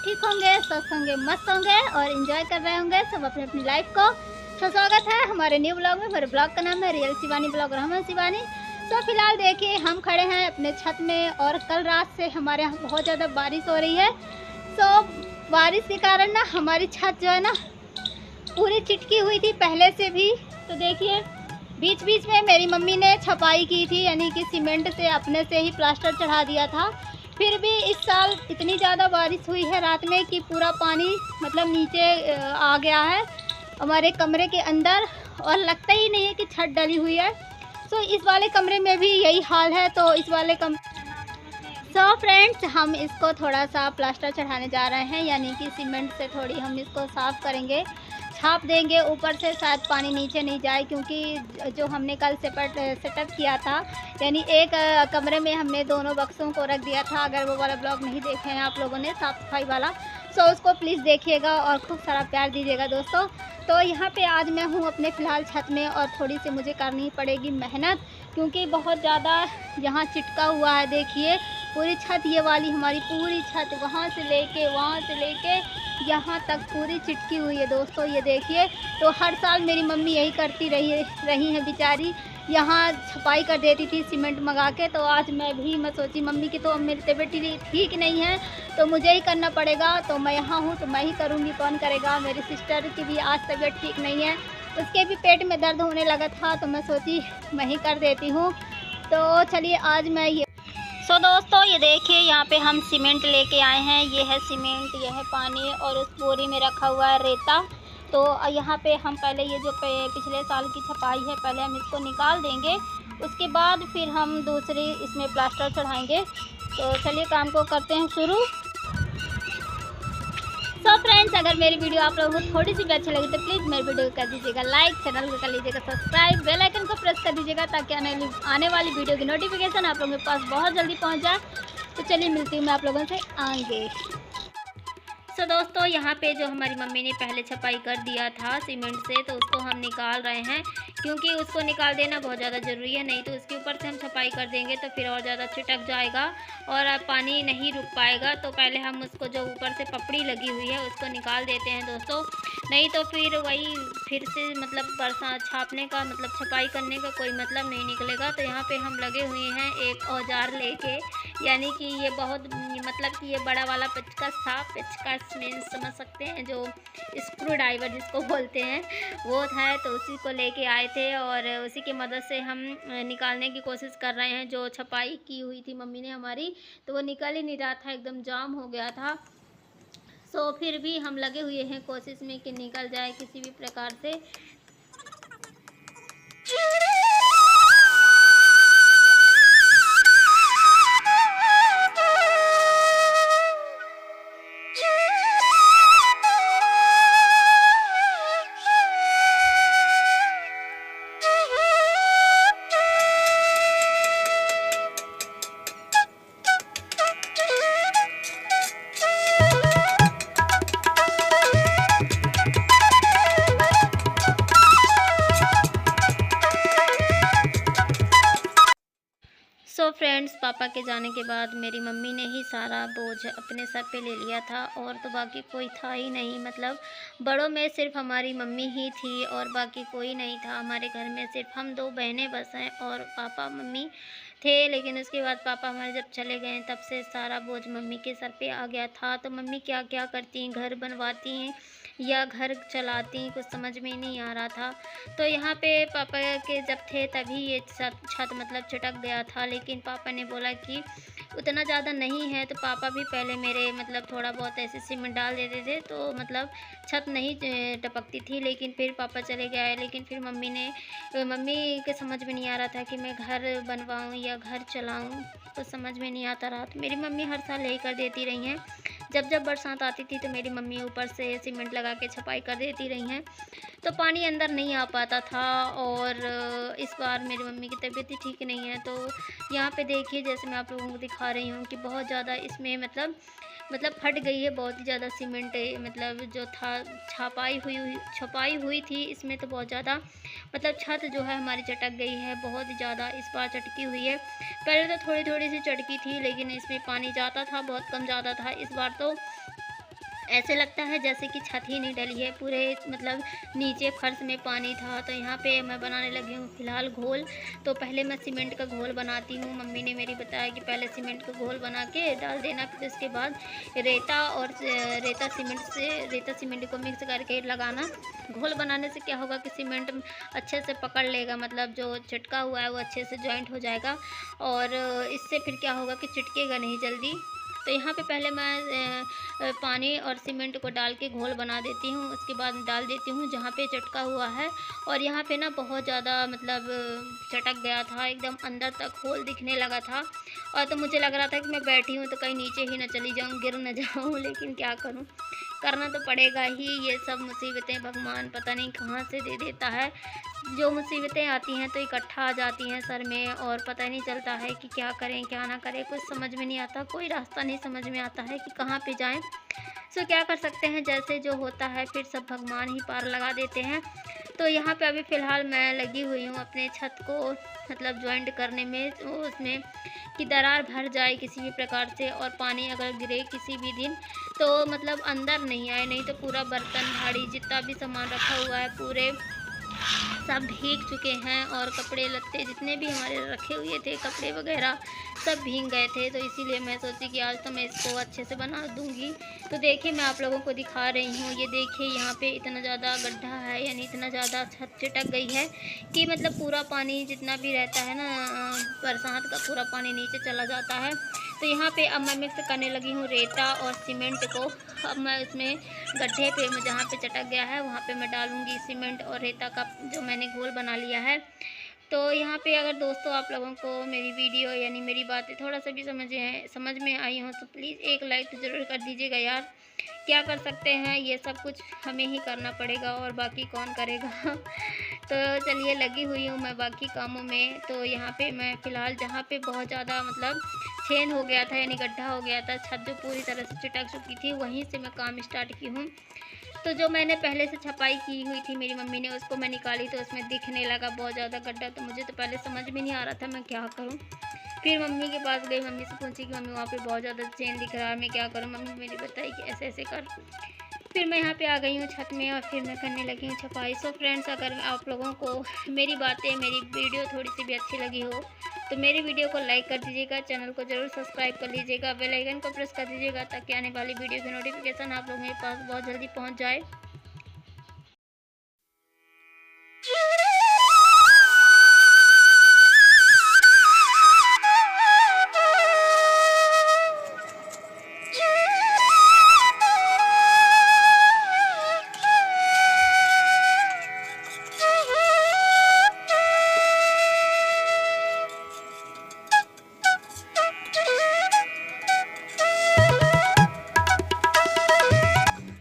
ठीक होंगे, स्वस्थ होंगे, मस्त होंगे और एंजॉय कर रहे होंगे सब अपनी अपनी लाइफ को। तो स्वागत है हमारे न्यू ब्लॉग में। मेरे ब्लॉग का नाम है रियल शिवानी ब्लॉग और हम शिवानी। तो फिलहाल देखिए हम खड़े हैं अपने छत में और कल रात से हमारे यहाँ बहुत ज़्यादा बारिश हो रही है। तो बारिश के कारण ना हमारी छत जो है ना पूरी चिटकी हुई थी पहले से भी। तो देखिए बीच बीच में मेरी मम्मी ने छपाई की थी, यानी कि सीमेंट से अपने से ही प्लास्टर चढ़ा दिया था। फिर भी इस साल इतनी ज़्यादा बारिश हुई है रात में कि पूरा पानी मतलब नीचे आ गया है हमारे कमरे के अंदर और लगता ही नहीं है कि छत डली हुई है। तो इस वाले कमरे में भी यही हाल है। तो इस वाले फ्रेंड्स हम इसको थोड़ा सा प्लास्टर चढ़ाने जा रहे हैं, यानी कि सीमेंट से थोड़ी हम इसको साफ़ करेंगे, छाप देंगे ऊपर से, शायद पानी नीचे नहीं जाए। क्योंकि जो हमने कल सेटअप किया था, यानी एक कमरे में हमने दोनों बक्सों को रख दिया था। अगर वो वाला ब्लॉग नहीं देखे हैं आप लोगों ने साफ़ सफाई वाला, तो उसको प्लीज़ देखिएगा और खूब सारा प्यार दीजिएगा दोस्तों। तो यहाँ पे आज मैं हूँ अपने फ़िलहाल छत में और थोड़ी सी मुझे करनी पड़ेगी मेहनत, क्योंकि बहुत ज़्यादा यहाँ चिटका हुआ है। देखिए पूरी छत, ये वाली हमारी पूरी छत वहाँ से लेके यहाँ तक पूरी चिटकी हुई है दोस्तों। ये देखिए, तो हर साल मेरी मम्मी यही करती रही है बेचारी, यहाँ छपाई कर देती थी सीमेंट मंगा के। तो आज मैं सोची मम्मी की तो अब मेरी तबीयत ठीक नहीं है तो मुझे ही करना पड़ेगा। तो मैं यहाँ हूँ तो मैं ही करूँगी, कौन करेगा। मेरी सिस्टर की भी आज तबीयत ठीक नहीं है, उसके भी पेट में दर्द होने लगा था, तो मैं सोची मैं ही कर देती हूँ। तो चलिए आज मैं ये दोस्तों ये देखिए यहाँ पे हम सीमेंट लेके आए हैं। ये है सीमेंट, ये है पानी और उस बोरी में रखा हुआ है रेता। तो यहाँ पे हम पहले ये जो पिछले साल की छपाई है पहले हम इसको निकाल देंगे, उसके बाद फिर हम दूसरी इसमें प्लास्टर चढ़ाएंगे। तो चलिए काम को करते हैं शुरू। तो फ्रेंड्स अगर मेरी वीडियो आप लोगों को थोड़ी सी भी अच्छी लगी तो प्लीज़ मेरी वीडियो को कर दीजिएगा लाइक, चैनल को कर लीजिएगा सब्सक्राइब, बेल आइकन को प्रेस कर दीजिएगा ताकि आने वाली वीडियो की नोटिफिकेशन आप लोगों के पास बहुत जल्दी पहुंच जाए। तो चलिए मिलती हूँ मैं आप लोगों से आगे। दोस्तों यहाँ पे जो हमारी मम्मी ने पहले छपाई कर दिया था सीमेंट से, तो उसको हम निकाल रहे हैं, क्योंकि उसको निकाल देना बहुत ज़्यादा ज़रूरी है। नहीं तो उसके ऊपर से हम छपाई कर देंगे तो फिर और ज़्यादा छिटक जाएगा और पानी नहीं रुक पाएगा। तो पहले हम उसको जो ऊपर से पपड़ी लगी हुई है उसको निकाल देते हैं दोस्तों, नहीं तो फिर वही फिर से मतलब बरसात छापने का मतलब छपाई करने का कोई मतलब नहीं निकलेगा। तो यहाँ पे हम लगे हुए हैं एक औजार लेके, यानी कि ये बहुत मतलब कि ये बड़ा वाला पेचकस था, पेचकस मीन्स समझ सकते हैं, जो स्क्रू ड्राइवर जिसको बोलते हैं वो था। तो उसी को लेके आए थे और उसी की मदद से हम निकालने की कोशिश कर रहे हैं। जो छपाई की हुई थी मम्मी ने हमारी, तो वो निकल ही नहीं रहा था, एकदम जाम हो गया था। सो फिर भी हम लगे हुए हैं कोशिश में कि निकल जाए किसी भी प्रकार से। फ्रेंड्स पापा के जाने के बाद मेरी मम्मी ने ही सारा बोझ अपने सर पे ले लिया था और तो बाकी कोई था ही नहीं। मतलब बड़ों में सिर्फ हमारी मम्मी ही थी और बाकी कोई नहीं था हमारे घर में, सिर्फ हम दो बहनें बस हैं और पापा मम्मी थे। लेकिन उसके बाद पापा हमारे जब चले गए तब से सारा बोझ मम्मी के सर पे आ गया था। तो मम्मी क्या क्या करती हैं, घर बनवाती हैं या घर चलाती, कुछ समझ में नहीं आ रहा था। तो यहाँ पे पापा के जब थे तभी ये छत मतलब चिटक गया था, लेकिन पापा ने बोला कि उतना ज़्यादा नहीं है। तो पापा भी पहले मेरे मतलब थोड़ा बहुत ऐसे सीमेंट डाल देते थे तो मतलब छत नहीं टपकती थी। लेकिन फिर पापा चले गए, लेकिन फिर मम्मी के समझ में नहीं आ रहा था कि मैं घर बनवाऊँ या घर चलाऊँ, तो समझ में नहीं आता रहा। तो मेरी मम्मी हर साल यही कर देती रही हैं, जब बरसात आती थी तो मेरी मम्मी ऊपर से सीमेंट लगा के छपाई कर देती रही हैं, तो पानी अंदर नहीं आ पाता था। और इस बार मेरी मम्मी की तबीयत ही ठीक नहीं है। तो यहाँ पे देखिए जैसे मैं आप लोगों को दिखा रही हूँ कि बहुत ज़्यादा इसमें मतलब फट गई है बहुत ही ज़्यादा सीमेंट, मतलब जो था छपाई हुई थी इसमें तो बहुत ज़्यादा मतलब छत जो है हमारी चटक गई है, बहुत ही ज़्यादा इस बार चटकी हुई है। पहले तो थोड़ी थोड़ी सी चटकी थी, लेकिन इसमें पानी जाता था, बहुत कम जाता था। इस बार तो ऐसे लगता है जैसे कि छत ही नहीं डली है, पूरे मतलब नीचे फर्श में पानी था। तो यहाँ पे मैं बनाने लगी हूँ फ़िलहाल घोल। तो पहले मैं सीमेंट का घोल बनाती हूँ। मम्मी ने मेरी बताया कि पहले सीमेंट का घोल बना के डाल देना, फिर उसके बाद रेता और रेता सीमेंट को मिक्स करके लगाना। घोल बनाने से क्या होगा कि सीमेंट अच्छे से पकड़ लेगा, मतलब जो चिटका हुआ है वो अच्छे से जॉइंट हो जाएगा, और इससे फिर क्या होगा कि चिटकेगा नहीं जल्दी। तो यहाँ पे पहले मैं पानी और सीमेंट को डाल के घोल बना देती हूँ। उसके बाद डाल देती हूँ जहाँ पे चटका हुआ है, और यहाँ पे ना बहुत ज़्यादा मतलब चटक गया था, एकदम अंदर तक होल दिखने लगा था। और तो मुझे लग रहा था कि मैं बैठी हूँ तो कहीं नीचे ही ना चली जाऊँ, गिर न जाऊँ, लेकिन क्या करूँ, करना तो पड़ेगा ही। ये सब मुसीबतें भगवान पता नहीं कहाँ से दे देता है। जो मुसीबतें आती हैं तो इकट्ठा आ जाती हैं सर में, और पता नहीं चलता है कि क्या करें क्या ना करें, कुछ समझ में नहीं आता, कोई रास्ता नहीं समझ में आता है कि कहाँ पे जाएं। सो क्या कर सकते हैं, जैसे जो होता है फिर सब भगवान ही पार लगा देते हैं। तो यहाँ पे अभी फ़िलहाल मैं लगी हुई हूँ अपने छत को मतलब जॉइंट करने में, तो उसमें कि दरार भर जाए किसी भी प्रकार से, और पानी अगर गिरे किसी भी दिन तो मतलब अंदर नहीं आए, नहीं तो पूरा बर्तन भाड़ी जितना भी सामान रखा हुआ है पूरे सब भीग चुके हैं, और कपड़े लत्ते जितने भी हमारे रखे हुए थे कपड़े वगैरह सब भीग गए थे। तो इसीलिए मैं सोची कि आज तो मैं इसको अच्छे से बना दूंगी। तो देखिए मैं आप लोगों को दिखा रही हूँ, ये देखिए यहाँ पे इतना ज़्यादा गड्ढा है, यानी इतना ज़्यादा छत चिटक गई है कि मतलब पूरा पानी जितना भी रहता है ना बरसात का, पूरा पानी नीचे चला जाता है। तो यहाँ पे अब मैं मिक्स करने लगी हूँ रेता और सीमेंट को। अब मैं उसमें गड्ढे पे जहाँ पे चटक गया है वहाँ पे मैं डालूँगी सीमेंट और रेता का जो मैंने घोल बना लिया है। तो यहाँ पे अगर दोस्तों आप लोगों को मेरी वीडियो यानी मेरी बातें थोड़ा सा भी समझ में आई हो तो प्लीज़ एक लाइक तो ज़रूर कर दीजिएगा यार। क्या कर सकते हैं, ये सब कुछ हमें ही करना पड़ेगा और बाकी कौन करेगा। तो चलिए लगी हुई हूँ मैं बाकी कामों में। तो यहाँ पे मैं फ़िलहाल जहाँ पे बहुत ज़्यादा मतलब छेद हो गया था यानी गड्ढा हो गया था, छत जो पूरी तरह से चिटक चुकी थी, वहीं से मैं काम स्टार्ट की हूँ। तो जो मैंने पहले से छपाई की हुई थी मेरी मम्मी ने, उसको मैं निकाली तो उसमें दिखने लगा बहुत ज़्यादा गड्ढा। तो मुझे तो पहले समझ में नहीं आ रहा था मैं क्या करूँ। फिर मम्मी के पास गई, मम्मी से पूछी कि मम्मी वहाँ पे बहुत ज़्यादा चेन दिख रहा है, मैं क्या करूँ। मम्मी मेरी बताई कि ऐसे ऐसे कर। फिर मैं यहाँ पे आ गई हूँ छत में और फिर मैं करने लगी हूँ छपाई। सो फ्रेंड्स, अगर आप लोगों को मेरी बातें मेरी वीडियो थोड़ी सी भी अच्छी लगी हो तो मेरी वीडियो को लाइक कर दीजिएगा, चैनल को ज़रूर सब्सक्राइब कर लीजिएगा, बेल आइकन को प्रेस कर दीजिएगा ताकि आने वाली वीडियो की नोटिफिकेशन आप लोगों के पास बहुत जल्दी पहुँच जाए।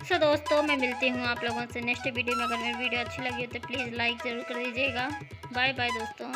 सो दोस्तों, मैं मिलती हूँ आप लोगों से नेक्स्ट वीडियो में। अगर मेरी वीडियो अच्छी लगी हो तो प्लीज़ लाइक ज़रूर कर दीजिएगा। बाय बाय दोस्तों।